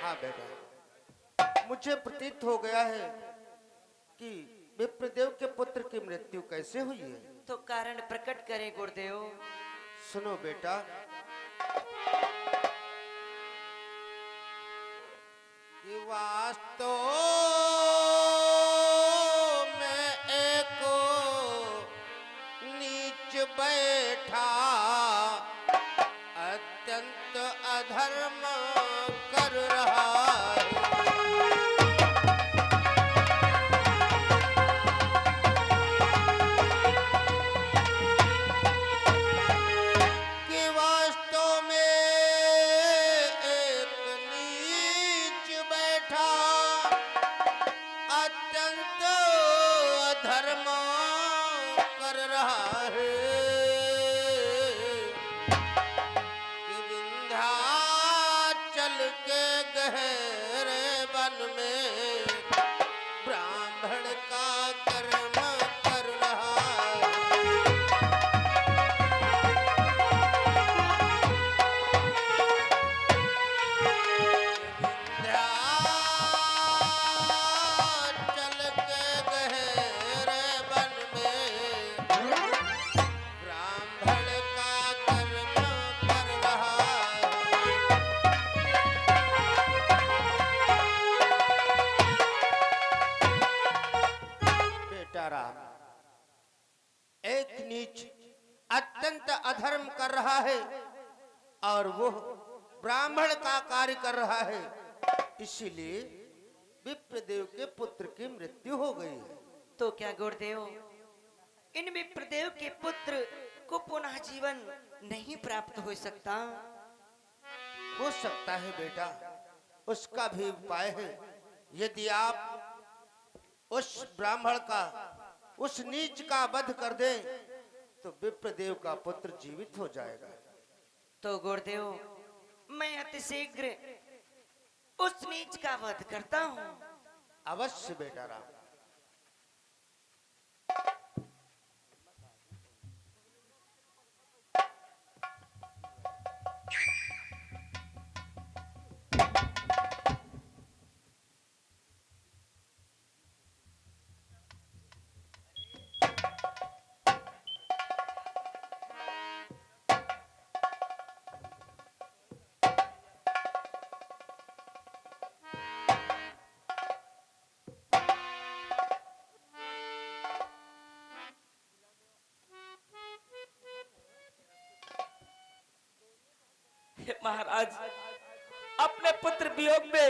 हाँ बेटा, मुझे प्रतीत हो गया है कि विप्रदेव के पुत्र की मृत्यु कैसे हुई है। तो कारण प्रकट करें गुरुदेव। सुनो बेटा, कि वास्तव में एक नीच बैठा अत्यंत अधर्म कर रहा है। कि वास्तव में एक नीच बैठा अत्यंत अधर्म कर रहा है। कि विंध्याचल के गहरे वन में ब्राह्मण का कर्म कर रहा है। चल के गहरे वन में ब्राह्मण का कर्म कर रहा है। बेटा राम, एक नीच अत्यंत अधर्म कर रहा है और वो ब्राह्मण का कार्य कर रहा है, इसीलिए विप्रदेव के पुत्र की मृत्यु हो गई है। तो क्या गुरुदेव, इन विप्रदेव के पुत्र को पुनः जीवन नहीं प्राप्त हो सकता? हो सकता है बेटा, उसका भी उपाय है। यदि आप उस ब्राह्मण का, उस नीच का वध कर दें तो विप्रदेव का पुत्र जीवित हो जाएगा। तो गुरुदेव, मैं अतिशीघ्र उस नीच का वध करता हूँ। अवश्य बेटा राम। महाराज, अपने पुत्र वियोग में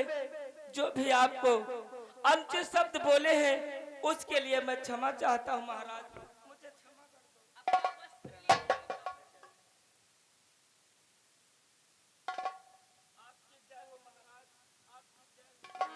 जो भी आपको अनुचित शब्द बोले हैं उसके लिए मैं क्षमा चाहता हूं महाराज। मुझे क्षमा कर दो। आपकी जय हो महाराज, आपकी जय हो।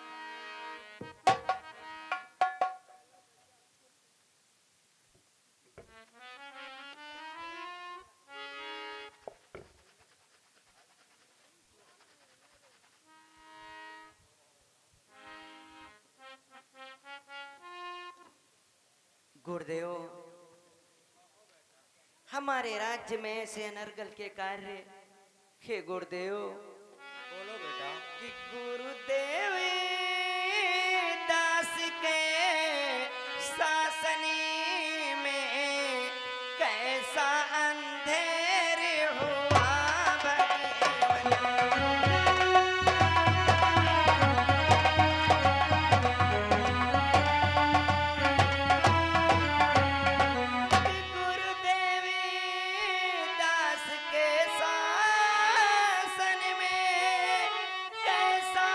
गुरुदेव, हमारे राज्य में ऐसे अनर्गल के कार्य, हे गुरुदेव, बोलो बेटा। कि गुरुदेव दास के शासन में कैसा अंधेर हुआ भगवान। गुरुदेव दास के शासन में कैसा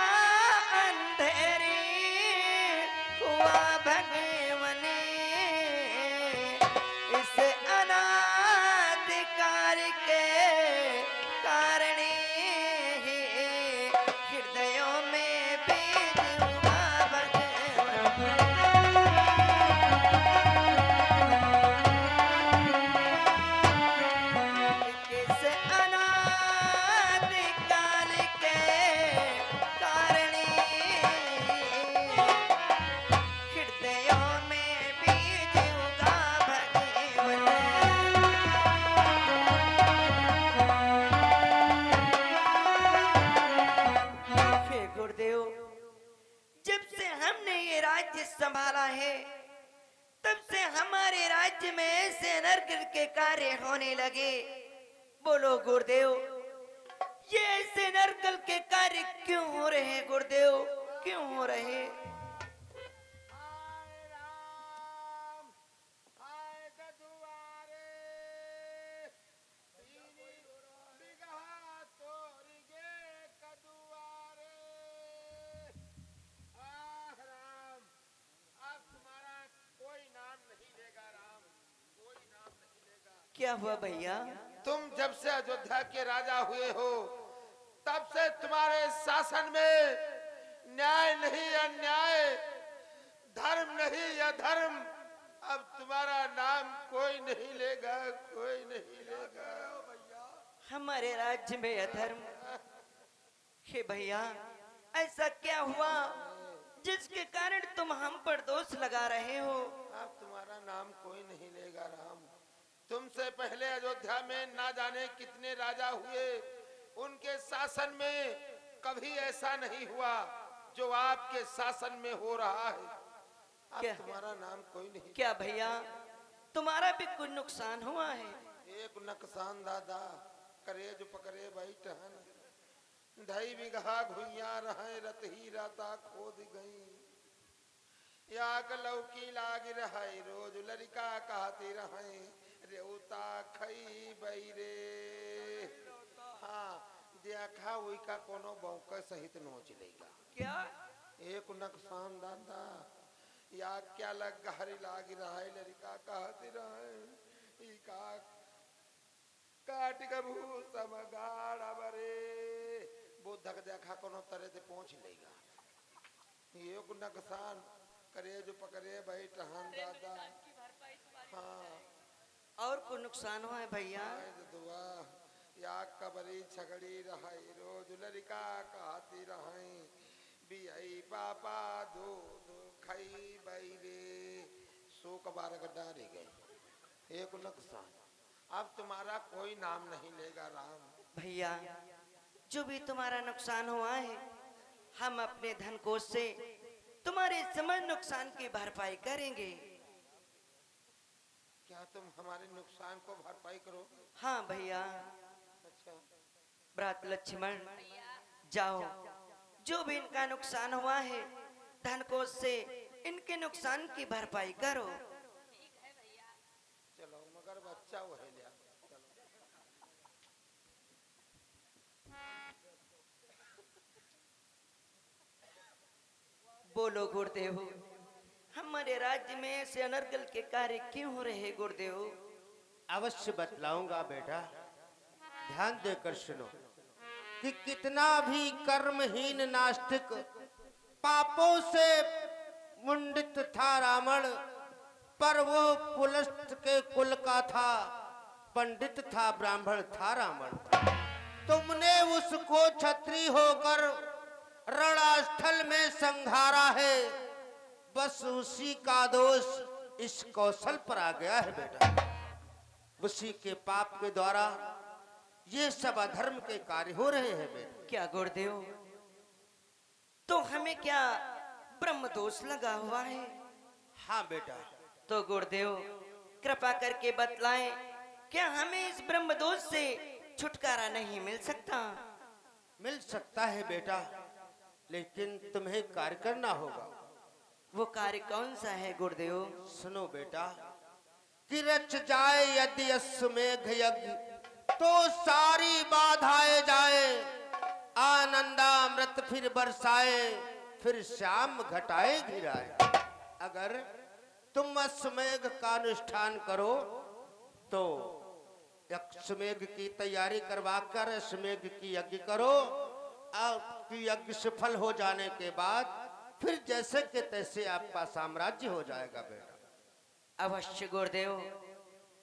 संभाला है, तब से हमारे राज्य में ऐसे अनर्गल के कार्य होने लगे। बोलो गुरुदेव, ये ऐसे नरकल के कार्य क्यों हो रहे हैं गुरुदेव, क्यों हो रहे? क्या हुआ भैया? तुम जब से अयोध्या के राजा हुए हो, तब से तुम्हारे शासन में न्याय नहीं अन्याय, धर्म नहीं अधर्म, अब तुम्हारा नाम कोई नहीं लेगा, कोई नहीं लेगा। हमारे राज्य में अधर्म? हे भैया, ऐसा क्या हुआ जिसके कारण तुम हम पर दोष लगा रहे हो? अब तुम्हारा नाम कोई नहीं लेगा राम। तुमसे पहले अयोध्या में ना जाने कितने राजा हुए, उनके शासन में कभी ऐसा नहीं हुआ जो आपके शासन में हो रहा है। अब क्या? तुम्हारा नाम कोई नहीं। क्या भैया, तुम्हारा भी कुछ नुकसान हुआ है? एक नुकसान दादा, करेज पकड़े बैठन, ढाई बिगहा घुइया रहे रत ही राता खोद गई, या लौकी लाग रहे रोज लड़का कहती रहे रेउता खई बैरे। हाँ, देखा हुई का कोनो बौका सहित नोच लेगा। क्या? एक नुकसान दादा, या क्या लग गहरी लाग रहा है लड़का कहती रहे ई का काट गभू समगाड़ बरे, बुद्धक देखा कोनो तरह से पहुंच लेगा। एक नुकसान करे जो पकड़े बैठ हन दादा। हाँ, और को नुकसान हुआ है भैया? दुआ या कबरी छगड़ी रहे रोज लड़का कहती रहे बियाई पापा दो दो खाई बैरे, सो कबार डारे गए। एक नुकसान, अब तुम्हारा कोई नाम नहीं लेगा राम। भैया, जो भी तुम्हारा नुकसान हुआ है, हम अपने धन कोष से तुम्हारे समस्त नुकसान की भरपाई करेंगे। क्या तुम हमारे नुकसान को भरपाई करोगे? हाँ भैया। अच्छा, भ्रात लक्ष्मण, जाओ, जो भी इनका नुकसान हुआ है, धन कोष से इनके नुकसान की भरपाई करो। चलो, मगर बच्चा वही लिया। बोलो गुरुदेव, हमारे राज्य में ऐसे अनर्गल के कार्य क्यों हो रहे गुरुदेव? अवश्य बतलाऊंगा बेटा, ध्यान देकर सुनो कि कितना भी कर्महीन नास्तिक पापों से मुंडित था रावण, पर वो पुलस्त के कुल का था, पंडित था, ब्राह्मण था रावण। तुमने उसको छत्री होकर रणस्थल में संघारा है, बस उसी का दोष इस कौशल पर आ गया है बेटा। उसी के पाप के द्वारा ये सब अधर्म के कार्य हो रहे हैं बेटा। क्या गुरुदेव, तो हमें क्या ब्रह्म दोष लगा हुआ है? हाँ बेटा। तो गुरुदेव कृपा करके बतलाएं, क्या हमें इस ब्रह्म दोष से छुटकारा नहीं मिल सकता? मिल सकता है बेटा, लेकिन तुम्हें कार्य करना होगा। वो कार्य कौन सा है गुरुदेव? सुनो बेटा, कि रच जाए यदि अश्वमेघ यज्ञ तो सारी बाधाएं जाए, आनंदामृत फिर बरसाए, फिर श्याम घटाए गिराए। अगर तुम अश्वमेघ का अनुष्ठान करो तो अश्वमेघ की तैयारी करवा कर अश्वमेघ की यज्ञ करो, आपकी यज्ञ सफल हो जाने के बाद फिर जैसे के तैसे आपका साम्राज्य हो जाएगा बेटा। अवश्य गुरुदेव,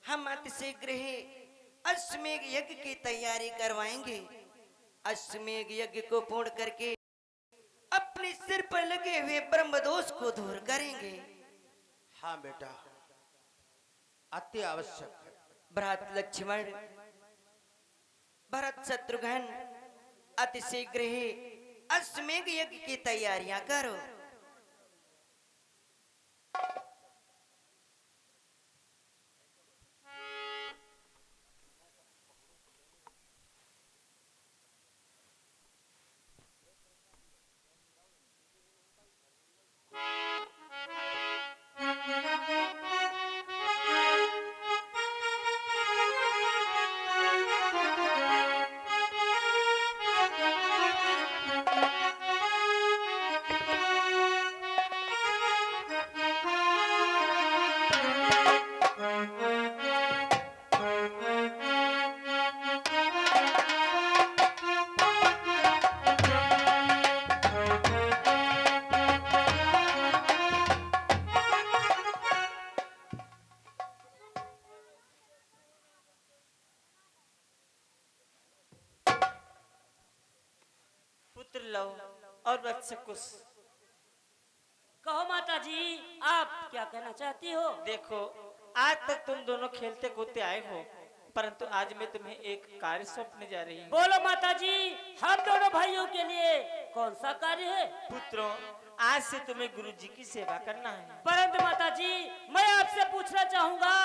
हम अतिशीघ्र ही अश्वमेघ यज्ञ की तैयारी करवाएंगे। अश्वमेघ यज्ञ को पूर्ण करके अपने सिर पर लगे हुए ब्रह्म दोष को दूर करेंगे। हाँ बेटा, अति आवश्यक है। भ्रात लक्ष्मण, भरत शत्रुघ्न, अतिशीघ्र ही अश्वमेघ यज्ञ की तैयारियां करो। लो और बच्चे कुछ कहो माता जी, आप क्या कहना चाहती हो? देखो, आज तक तुम दोनों खेलते कूदते आए हो, परंतु आज मैं तुम्हें एक कार्य सौंपने जा रही हूँ। बोलो माता जी, हम दोनों भाइयों के लिए कौन सा कार्य है? पुत्रों, आज से तुम्हें गुरुजी की सेवा करना है। परंतु माता जी, मैं आपसे पूछना चाहूंगा,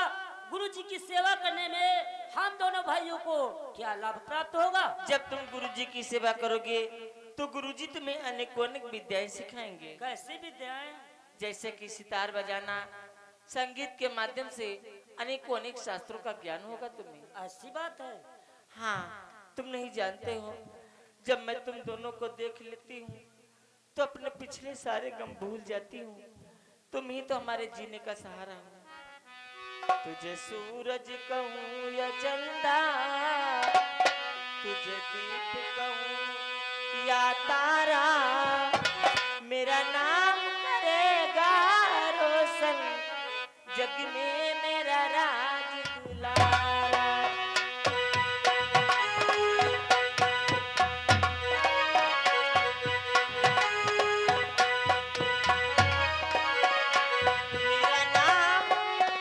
गुरुजी की सेवा करने में हम दोनों भाइयों को क्या लाभ प्राप्त होगा? जब तुम गुरुजी की सेवा करोगे तो गुरुजी तुम्हें अनेक विद्याएं सिखाएंगे। कैसी विद्याएं? जैसे कि सितार बजाना, संगीत के माध्यम से अनेक शास्त्रों का ज्ञान होगा तुम्हें। ऐसी बात है? हाँ, तुम नहीं जानते हो, जब मैं तुम दोनों को देख लेती हूँ तो अपने पिछले सारे गम भूल जाती हूँ। तुम ही तो हमारे जीने का सहारा हो। तुझे सूरज कहूँ या चंदा, तुझे दीप कहूँ या तारा, मेरा नाम करेगा रोशन, जग में मेरा राज दुलारा। मेरा नाम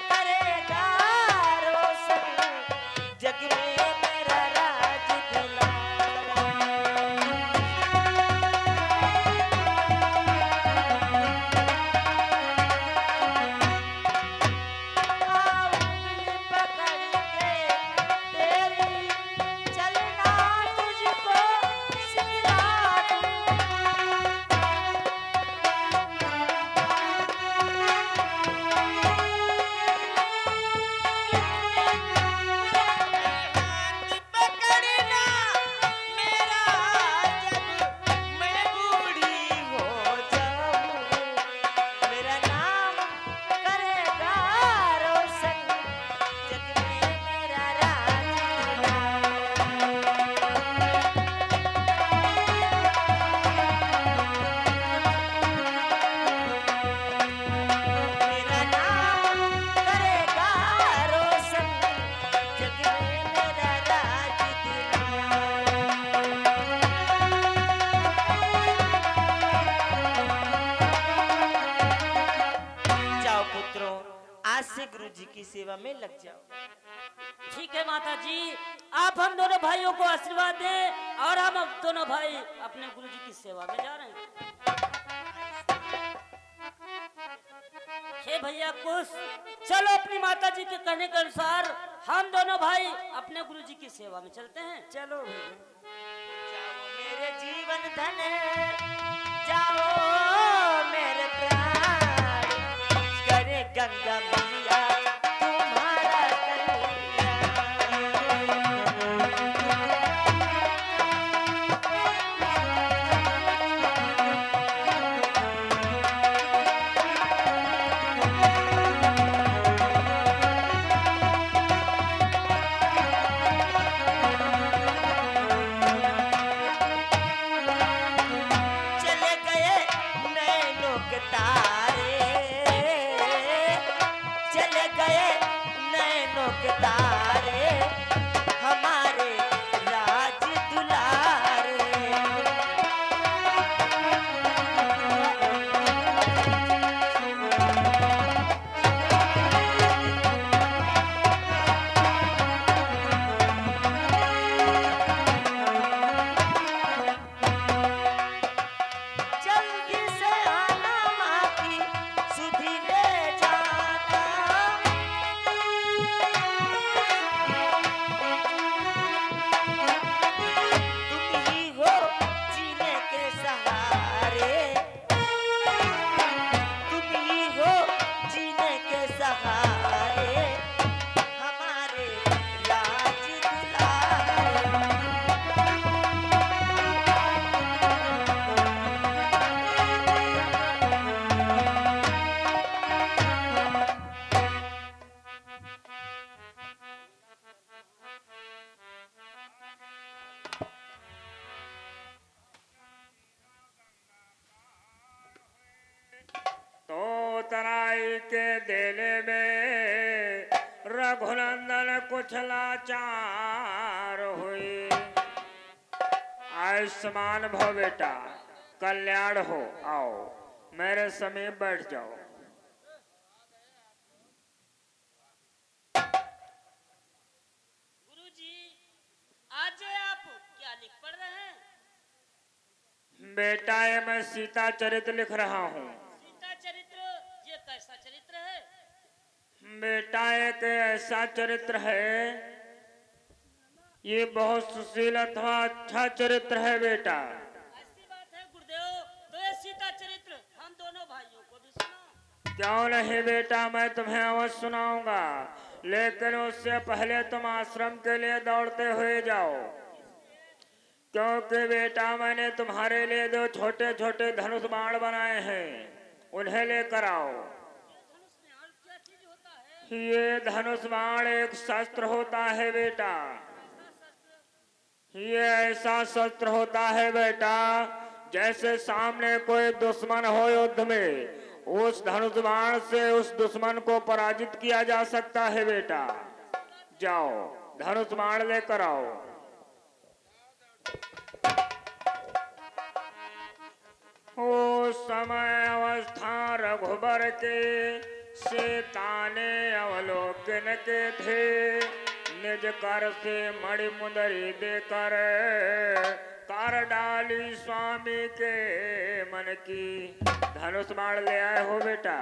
करेगा रोशन, जग में मेरा राज दुलारा। गुरुजी की सेवा में लग जाओ। ठीक है माता जी, आप हम दोनों भाइयों को आशीर्वाद दें और हम अब दोनों भाई अपने गुरुजी की सेवा में जा रहे हैं। हे भैया कुश, चलो अपनी माता जी के कहने के अनुसार हम दोनों भाई अपने गुरुजी की सेवा में चलते हैं। चलो भैया। जाओ मेरे जीवन धन, जाओ मेरे प्राण, करे गंगा मैया तुम्हारा कल्याण। चले गए नैनों के तारे, चले गए नैनों के तारे, हमारे राज दुलारे। जल्दी से आना माँ की सुधि ले जाना, तुम ही हो जीने के सहारे, तुम ही हो जीने के सहारे, हमारे राज दुलारे। तो तराई के देले में रघुनंदन कुछ लाचार हुई, आयुष्मान भव बेटा, कल्याण हो। आओ मेरे समीप बैठ जाओ। गुरुजी, आज आप क्या लिख पढ़ रहे हैं? बेटा ये मैं सीता चरित्र लिख रहा हूँ। सीता चरित्र, ये कैसा चरित्र है? बेटा एक ऐसा चरित्र है, ये बहुत सुशील अथवा अच्छा चरित्र है बेटा। ऐसी बात है गुरुदेव, तो ये सीता चरित्र हम दोनों भाइयों को भी सुनाओ। क्यों नहीं बेटा, मैं तुम्हें अवश्य सुनाऊंगा, लेकिन उससे पहले तुम आश्रम के लिए दौड़ते हुए जाओ, क्योंकि बेटा मैंने तुम्हारे लिए दो छोटे छोटे धनुष बाण बनाए हैं, उन्हें लेकर आओ। क्या चीज होता है? ये धनुष बाण एक शस्त्र होता है बेटा। ये ऐसा शस्त्र होता है बेटा, जैसे सामने कोई दुश्मन हो युद्ध में, उस धनुष बाण से उस दुश्मन को पराजित किया जा सकता है बेटा। जाओ धनुष बाण लेकर आओ। ओ समय अवस्था रघुबर के, सीता ने अवलोकन के थे, निज कर से मणि मुंदरी देकर, कर डाली स्वामी के मन की। धनुष बाण ले आए हो बेटा।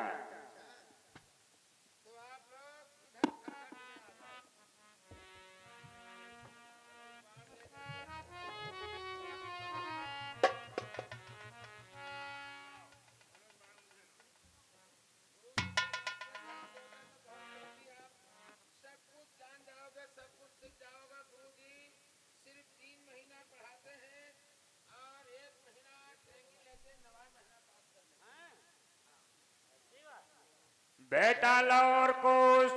बेटा लो और कुश